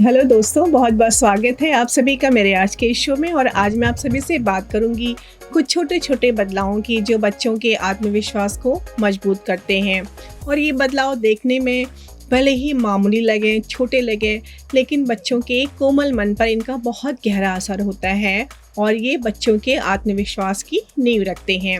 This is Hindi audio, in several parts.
हेलो दोस्तों, बहुत बहुत स्वागत है आप सभी का मेरे आज के इस शो में। और आज मैं आप सभी से बात करूंगी कुछ छोटे छोटे बदलावों की जो बच्चों के आत्मविश्वास को मजबूत करते हैं। और ये बदलाव देखने में भले ही मामूली लगे, छोटे लगे, लेकिन बच्चों के कोमल मन पर इनका बहुत गहरा असर होता है और ये बच्चों के आत्मविश्वास की नींव रखते हैं।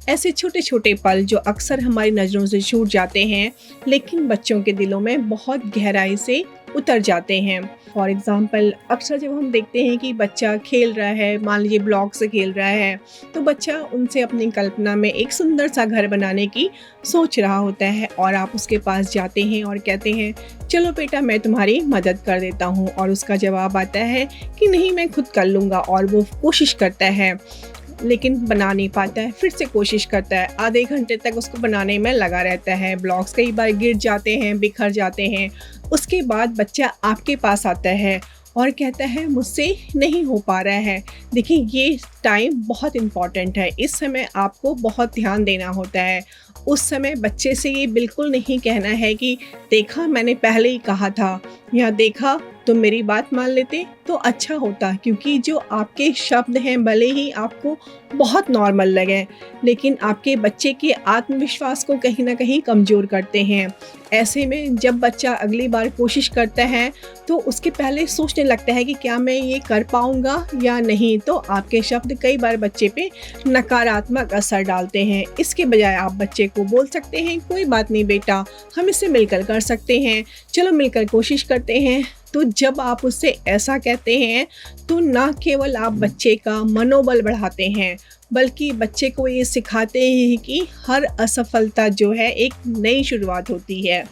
ऐसे छोटे छोटे पल जो अक्सर हमारी नज़रों से छूट जाते हैं, लेकिन बच्चों के दिलों में बहुत गहराई से उतर जाते हैं। फॉर एग्ज़ाम्पल, अक्सर जब हम देखते हैं कि बच्चा खेल रहा है, मान लीजिए ब्लॉक से खेल रहा है, तो बच्चा उनसे अपनी कल्पना में एक सुंदर सा घर बनाने की सोच रहा होता है और आप उसके पास जाते हैं और कहते हैं, चलो बेटा मैं तुम्हारी मदद कर देता हूँ। और उसका जवाब आता है कि नहीं, मैं खुद कर लूँगा। और वो कोशिश करता है लेकिन बना नहीं पाता है, फिर से कोशिश करता है, आधे घंटे तक उसको बनाने में लगा रहता है। ब्लॉक्स कई बार गिर जाते हैं, बिखर जाते हैं। उसके बाद बच्चा आपके पास आता है और कहता है मुझसे नहीं हो पा रहा है। देखिए, ये टाइम बहुत इम्पॉर्टेंट है, इस समय आपको बहुत ध्यान देना होता है। उस समय बच्चे से ये बिल्कुल नहीं कहना है कि देखा मैंने पहले ही कहा था, या देखा तुम मेरी बात मान लेते तो अच्छा होता। क्योंकि जो आपके शब्द हैं भले ही आपको बहुत नॉर्मल लगे, लेकिन आपके बच्चे के आत्मविश्वास को कहीं ना कहीं कमज़ोर करते हैं। ऐसे में जब बच्चा अगली बार कोशिश करता है तो उसके पहले सोचने लगता है कि क्या मैं ये कर पाऊँगा या नहीं, तो आपके शब्द कई बार बच्चे पे नकारात्मक असर डालते हैं। इसके बजाय आप बच्चे को बोल सकते हैं, कोई बात नहीं बेटा, हम इसे मिलकर कर सकते हैं, चलो मिलकर कोशिश करते हैं। तो जब आप उससे ऐसा कहते हैं तो ना केवल आप बच्चे का मनोबल बढ़ाते हैं, बल्कि बच्चे को ये सिखाते हैं कि हर असफलता जो है एक नई शुरुआत होती है।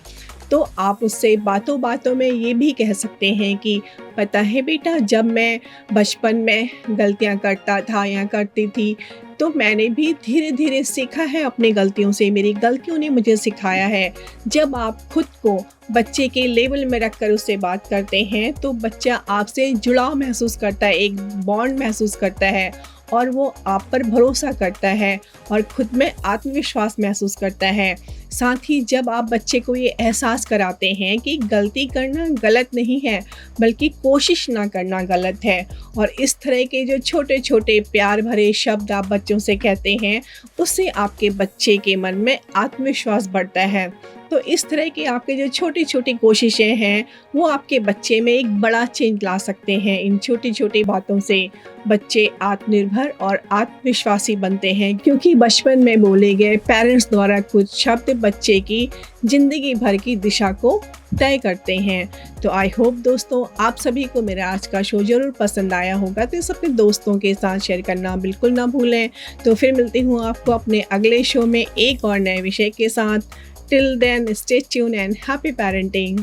तो आप उससे बातों बातों में ये भी कह सकते हैं कि पता है बेटा, जब मैं बचपन में गलतियां करता था या करती थी, तो मैंने भी धीरे धीरे सीखा है अपनी गलतियों से, मेरी गलतियों ने मुझे सिखाया है। जब आप खुद को बच्चे के लेवल में रखकर उससे बात करते हैं तो बच्चा आपसे जुड़ाव महसूस करता है, एक बॉन्ड महसूस करता है और वो आप पर भरोसा करता है और खुद में आत्मविश्वास महसूस करता है। साथ ही जब आप बच्चे को ये एहसास कराते हैं कि गलती करना गलत नहीं है, बल्कि कोशिश ना करना गलत है, और इस तरह के जो छोटे छोटे प्यार भरे शब्द आप बच्चों से कहते हैं, उससे आपके बच्चे के मन में आत्मविश्वास बढ़ता है। तो इस तरह की आपके जो छोटी छोटी कोशिशें हैं वो आपके बच्चे में एक बड़ा चेंज ला सकते हैं। इन छोटी छोटी बातों से बच्चे आत्मनिर्भर और आत्मविश्वासी बनते हैं, क्योंकि बचपन में बोले गए पेरेंट्स द्वारा कुछ शब्द बच्चे की ज़िंदगी भर की दिशा को तय करते हैं। तो आई होप दोस्तों, आप सभी को मेरा आज का शो ज़रूर पसंद आया होगा, तो इस अपने दोस्तों के साथ शेयर करना बिल्कुल ना भूलें। तो फिर मिलती हूँ आपको अपने अगले शो में एक और नए विषय के साथ। Till then, stay tuned and happy parenting.